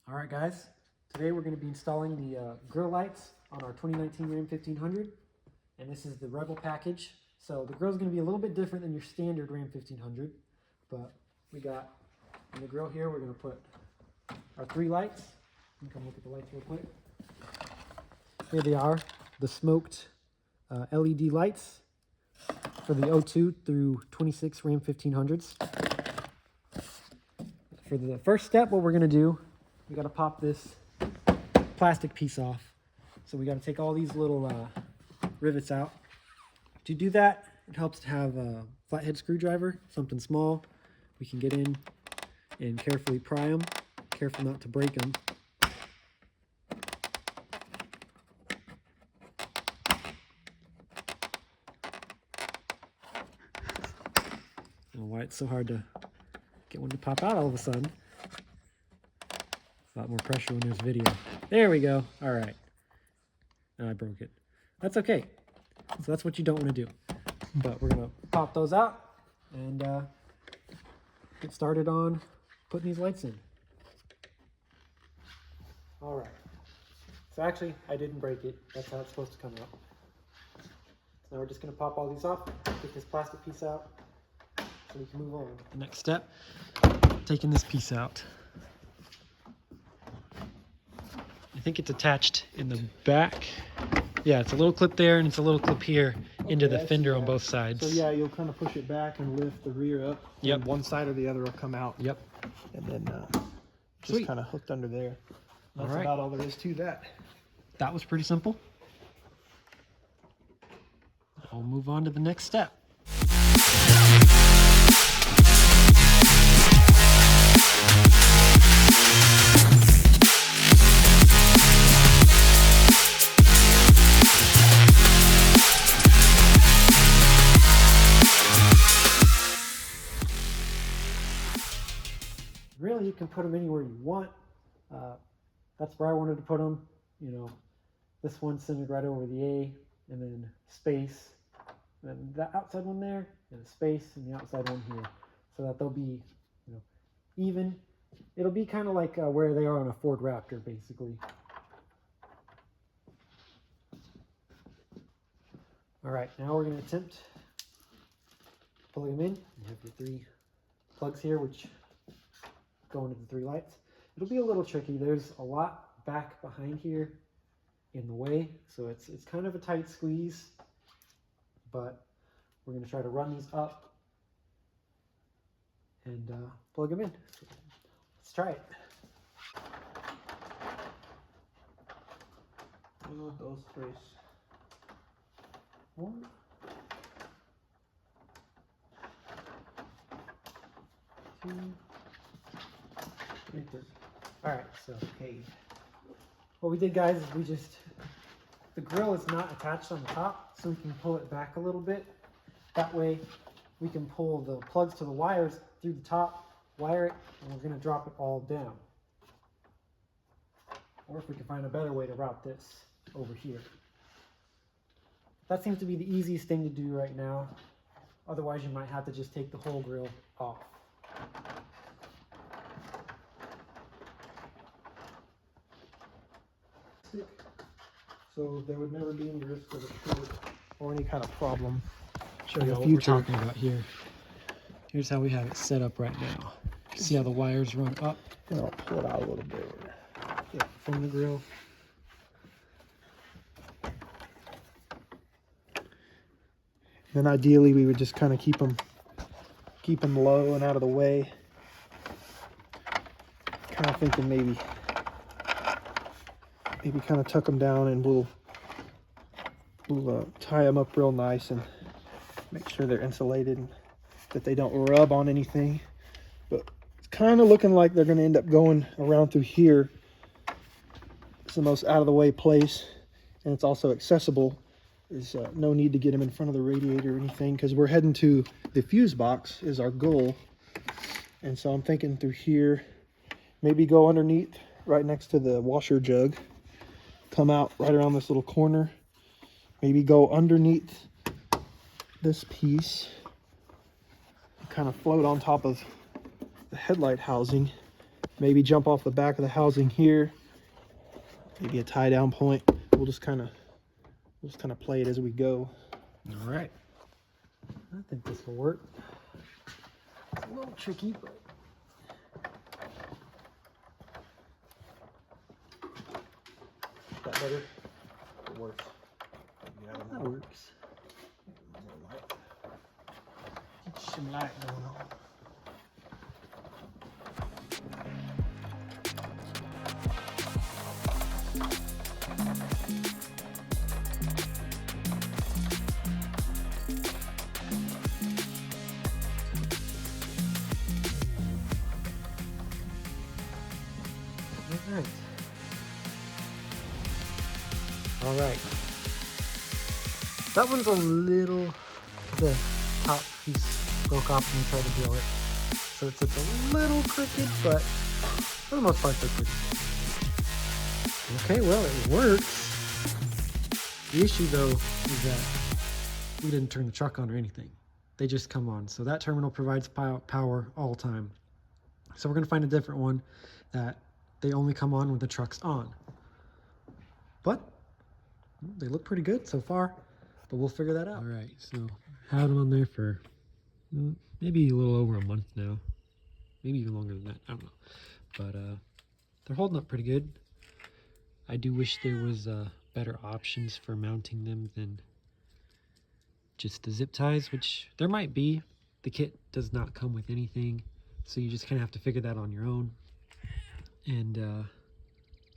All right, guys. Today we're going to be installing the grill lights on our 2019 Ram 1500, and this is the Rebel package. So the grill is going to be a little bit different than your standard Ram 1500, but we got in the grill here, we're going to put our 3 lights. You can come look at the lights real quick. Here they are, the smoked LED lights for the 02 through 26 Ram 1500s. For the first step, what we're going to do, we got to pop this plastic piece off. So we got to take all these little rivets out. To do that, it helps to have a flathead screwdriver, something small. We can get in and carefully pry them, careful not to break them. I don't know why it's so hard to get one to pop out all of a sudden. A lot more pressure when there's video. There we go. All right. Now I broke it. That's okay. So that's what you don't want to do. But we're going to pop those out and get started on putting these lights in. All right. So actually, I didn't break it. That's how it's supposed to come out. So now we're just going to pop all these off, get this plastic piece out, so we can move on. The next step, taking this piece out. I think it's attached in the back. Yeah, it's a little clip there and it's a little clip here into the fender on both sides. So yeah, you'll kind of push it back and lift the rear up. Yep. And one side or the other will come out. Yep. And then just kind of hooked under there. That's all right. about all there is to that. That was pretty simple. I'll move on to the next step. Really, you can put them anywhere you want. That's where I wanted to put them. You know, this one's centered right over the A, and then space, and then the outside one there, and a space, and the outside one here, so that they'll be, you know, even. It'll be kind of like where they are on a Ford Raptor, basically. All right, now we're going to attempt pulling them in. You have your 3 plugs here, which go into the 3 lights. It'll be a little tricky. There's a lot back behind here in the way, so it's kind of a tight squeeze, but we're going to try to run these up and plug them in. So let's try it. Oh, those first. 1, 2, 3. All right, so Okay. what we did, guys, is the grill is not attached on the top, so we can pull it back a little bit. That way we can pull the plugs to the wires through the top, wire it, and we're gonna drop it all down. Or if we can find a better way to route this over here. That seems to be the easiest thing to do right now. Otherwise, you might have to just take the whole grill off. So there would never be any risk of a short or any kind of problem. Show you what we're talking about here. Here's how we have it set up right now. See how the wires run up? And I'll pull it out a little bit. Yeah, from the grill. Then ideally we would just kind of keep them low and out of the way. Kind of thinking maybe kind of tuck them down, and we'll tie them up real nice and make sure they're insulated and that they don't rub on anything. But it's kind of looking like they're going to end up going around through here. It's the most out of the way place, and it's also accessible. There's no need to get them in front of the radiator or anything, because we're heading to the fuse box is our goal. And so I'm thinking through here, maybe go underneath right next to the washer jug, come out right around this little corner, maybe go underneath this piece, kind of float on top of the headlight housing, maybe jump off the back of the housing here, maybe a tie down point. We'll just kind of play it as we go. All right. I think this will work. It's a little tricky, but that better? It works. Yeah, that works. Get some light going on. All right. That one's a little, the top piece broke off when we tried to drill it. So it's a little crooked, but for the most part, they're pretty good. Okay, well, it works. The issue, though, is that we didn't turn the truck on or anything. They just come on. So that terminal provides power all the time. So we're going to find a different one that they only come on when the truck's on. But they look pretty good so far, but we'll figure that out. All right, so had them on there for maybe a little over a month now, maybe even longer than that, I don't know. But they're holding up pretty good. I do wish there was better options for mounting them than just the zip ties, which there might be. The kit does not come with anything, so you just kind of have to figure that on your own. And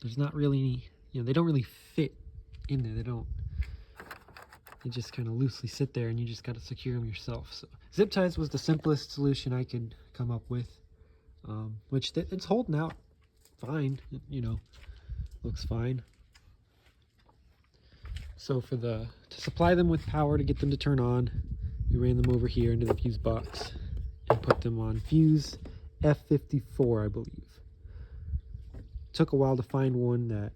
there's not really any, they don't really fit in there. They just kind of loosely sit there, and you just got to secure them yourself. So zip ties was the simplest solution I could come up with, which it's holding out fine, looks fine. So to supply them with power to get them to turn on, we ran them over here into the fuse box and put them on fuse F54, I believe. Took a while to find one that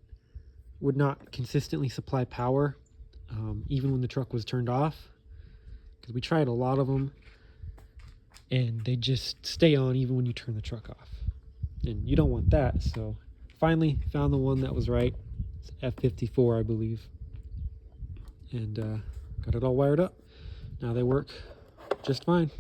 would not consistently supply power, even when the truck was turned off, because we tried a lot of them and they just stay on even when you turn the truck off, and you don't want that. So finally found the one that was right. It's F54, I believe, and got it all wired up. Now they work just fine.